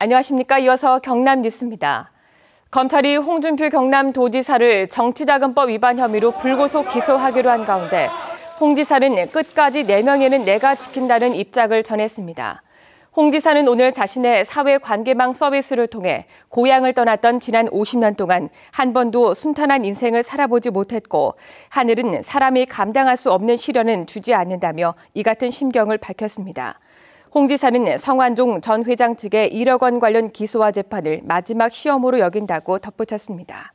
안녕하십니까. 이어서 경남 뉴스입니다. 검찰이 홍준표 경남도지사를 정치자금법 위반 혐의로 불구속 기소하기로 한 가운데 홍 지사는 끝까지 4명에는 내가 지킨다는 입장을 전했습니다. 홍 지사는 오늘 자신의 사회관계망 서비스를 통해 고향을 떠났던 지난 50년 동안 한 번도 순탄한 인생을 살아보지 못했고 하늘은 사람이 감당할 수 없는 시련은 주지 않는다며 이 같은 심경을 밝혔습니다. 홍 지사는 성완종 전 회장 측의 1억 원 관련 기소와 재판을 마지막 시험으로 여긴다고 덧붙였습니다.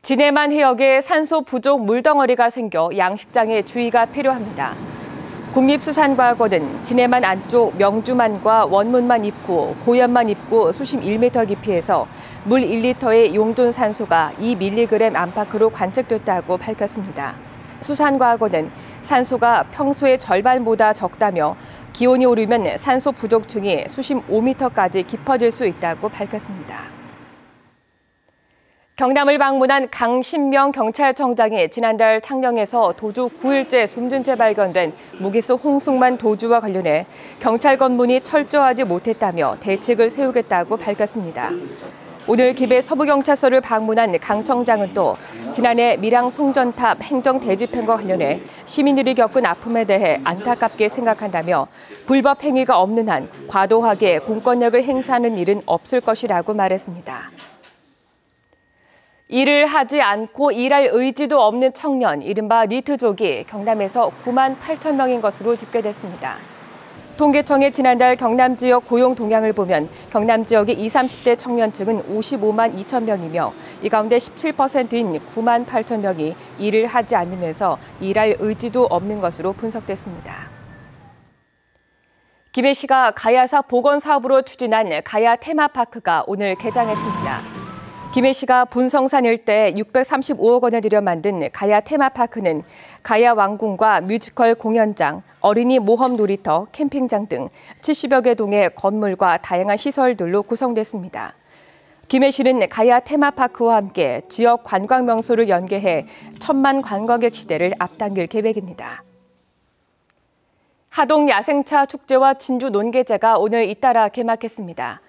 진해만 해역에 산소 부족 물덩어리가 생겨 양식장에 주의가 필요합니다. 국립수산과학원은 진해만 안쪽 명주만과 원문만 입구, 고연만 입구 수심 1m 깊이에서 물 1리터의 용존 산소가 2mg 안팎으로 관측됐다고 밝혔습니다. 수산과학원은 산소가 평소의 절반보다 적다며 기온이 오르면 산소 부족층이 수심 5m까지 깊어질 수 있다고 밝혔습니다. 경남을 방문한 강신명 경찰청장이 지난달 창녕에서 도주 9일째 숨진 채 발견된 무기수 홍승만 도주와 관련해 경찰 검문이 철저하지 못했다며 대책을 세우겠다고 밝혔습니다. 오늘 김해 서부경찰서를 방문한 강 청장은 또 지난해 밀양 송전탑 행정대집행과 관련해 시민들이 겪은 아픔에 대해 안타깝게 생각한다며 불법 행위가 없는 한 과도하게 공권력을 행사하는 일은 없을 것이라고 말했습니다. 일을 하지 않고 일할 의지도 없는 청년, 이른바 니트족이 경남에서 9만 8천 명인 것으로 집계됐습니다. 통계청의 지난달 경남 지역 고용 동향을 보면 경남 지역의 20, 30대 청년층은 55만 2천 명이며 이 가운데 17%인 9만 8천 명이 일을 하지 않으면서 일할 의지도 없는 것으로 분석됐습니다. 김해시가 가야사 보건사업으로 추진한 가야 테마파크가 오늘 개장했습니다. 김해시가 분성산 일대에 635억 원을 들여 만든 가야 테마파크는 가야 왕궁과 뮤지컬 공연장, 어린이 모험 놀이터, 캠핑장 등 70여 개 동의 건물과 다양한 시설들로 구성됐습니다. 김해시는 가야 테마파크와 함께 지역 관광 명소를 연계해 1,000만 관광객 시대를 앞당길 계획입니다. 하동 야생차 축제와 진주 논개제가 오늘 잇따라 개막했습니다.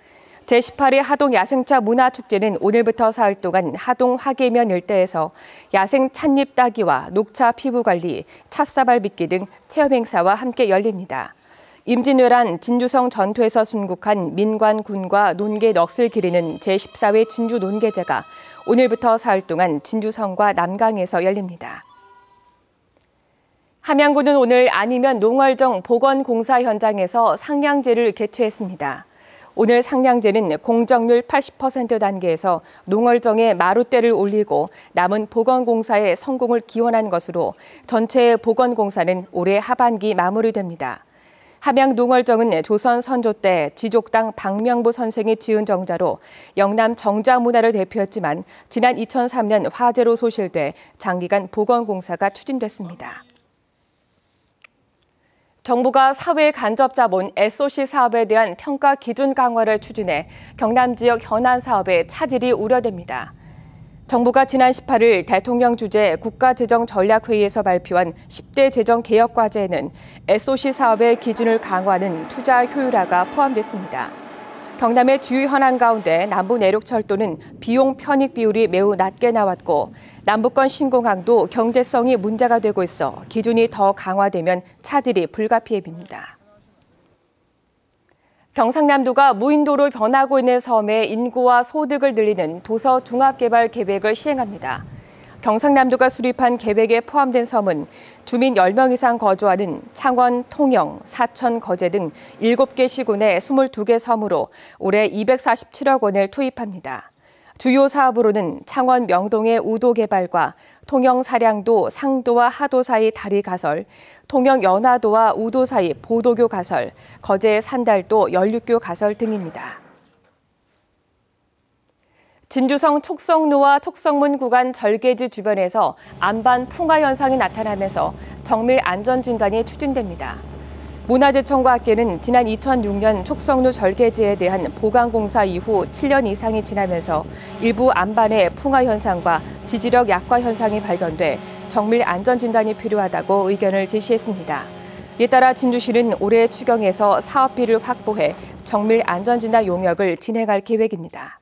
제18회 하동 야생차 문화축제는 오늘부터 사흘 동안 하동 화계면 일대에서 야생 찻잎 따기와 녹차 피부관리, 찻사발 빚기 등 체험 행사와 함께 열립니다. 임진왜란 진주성 전투에서 순국한 민관군과 논계 넋을 기리는 제14회 진주 논개제가 오늘부터 사흘 동안 진주성과 남강에서 열립니다. 함양군은 오늘 아니면 농월정 보건공사 현장에서 상량제를 개최했습니다. 오늘 상량제는 공정률 80% 단계에서 농월정에 마룻대를 올리고 남은 보건공사의 성공을 기원한 것으로 전체 보건공사는 올해 하반기 마무리됩니다. 함양 농월정은 조선 선조 때 지족당 박명부 선생이 지은 정자로 영남 정자 문화를 대표했지만 지난 2003년 화재로 소실돼 장기간 보건공사가 추진됐습니다. 정부가 사회 간접 자본 SOC 사업에 대한 평가 기준 강화를 추진해 경남 지역 현안 사업에 차질이 우려됩니다. 정부가 지난 18일 대통령 주재 국가재정전략회의에서 발표한 10대 재정개혁과제에는 SOC 사업의 기준을 강화하는 투자 효율화가 포함됐습니다. 경남의 주요 현안 가운데 남부 내륙철도는 비용 편익 비율이 매우 낮게 나왔고 남북권 신공항도 경제성이 문제가 되고 있어 기준이 더 강화되면 차질이 불가피해집니다. 경상남도가 무인도로 변하고 있는 섬에 인구와 소득을 늘리는 도서 종합개발 계획을 시행합니다. 경상남도가 수립한 계획에 포함된 섬은 주민 10명 이상 거주하는 창원, 통영, 사천, 거제 등 7개 시군의 22개 섬으로 올해 247억 원을 투입합니다. 주요 사업으로는 창원 명동의 우도 개발과 통영 사량도 상도와 하도 사이 다리 가설, 통영 연화도와 우도 사이 보도교 가설, 거제 산달도 연륙교 가설 등입니다. 진주성 촉성로와 촉성문 구간 절개지 주변에서 안반 풍화 현상이 나타나면서 정밀 안전진단이 추진됩니다. 문화재청과 학계는 지난 2006년 촉성로 절개지에 대한 보강공사 이후 7년 이상이 지나면서 일부 안반의 풍화 현상과 지지력 약화 현상이 발견돼 정밀 안전진단이 필요하다고 의견을 제시했습니다. 이에 따라 진주시는 올해 추경에서 사업비를 확보해 정밀 안전진화 용역을 진행할 계획입니다.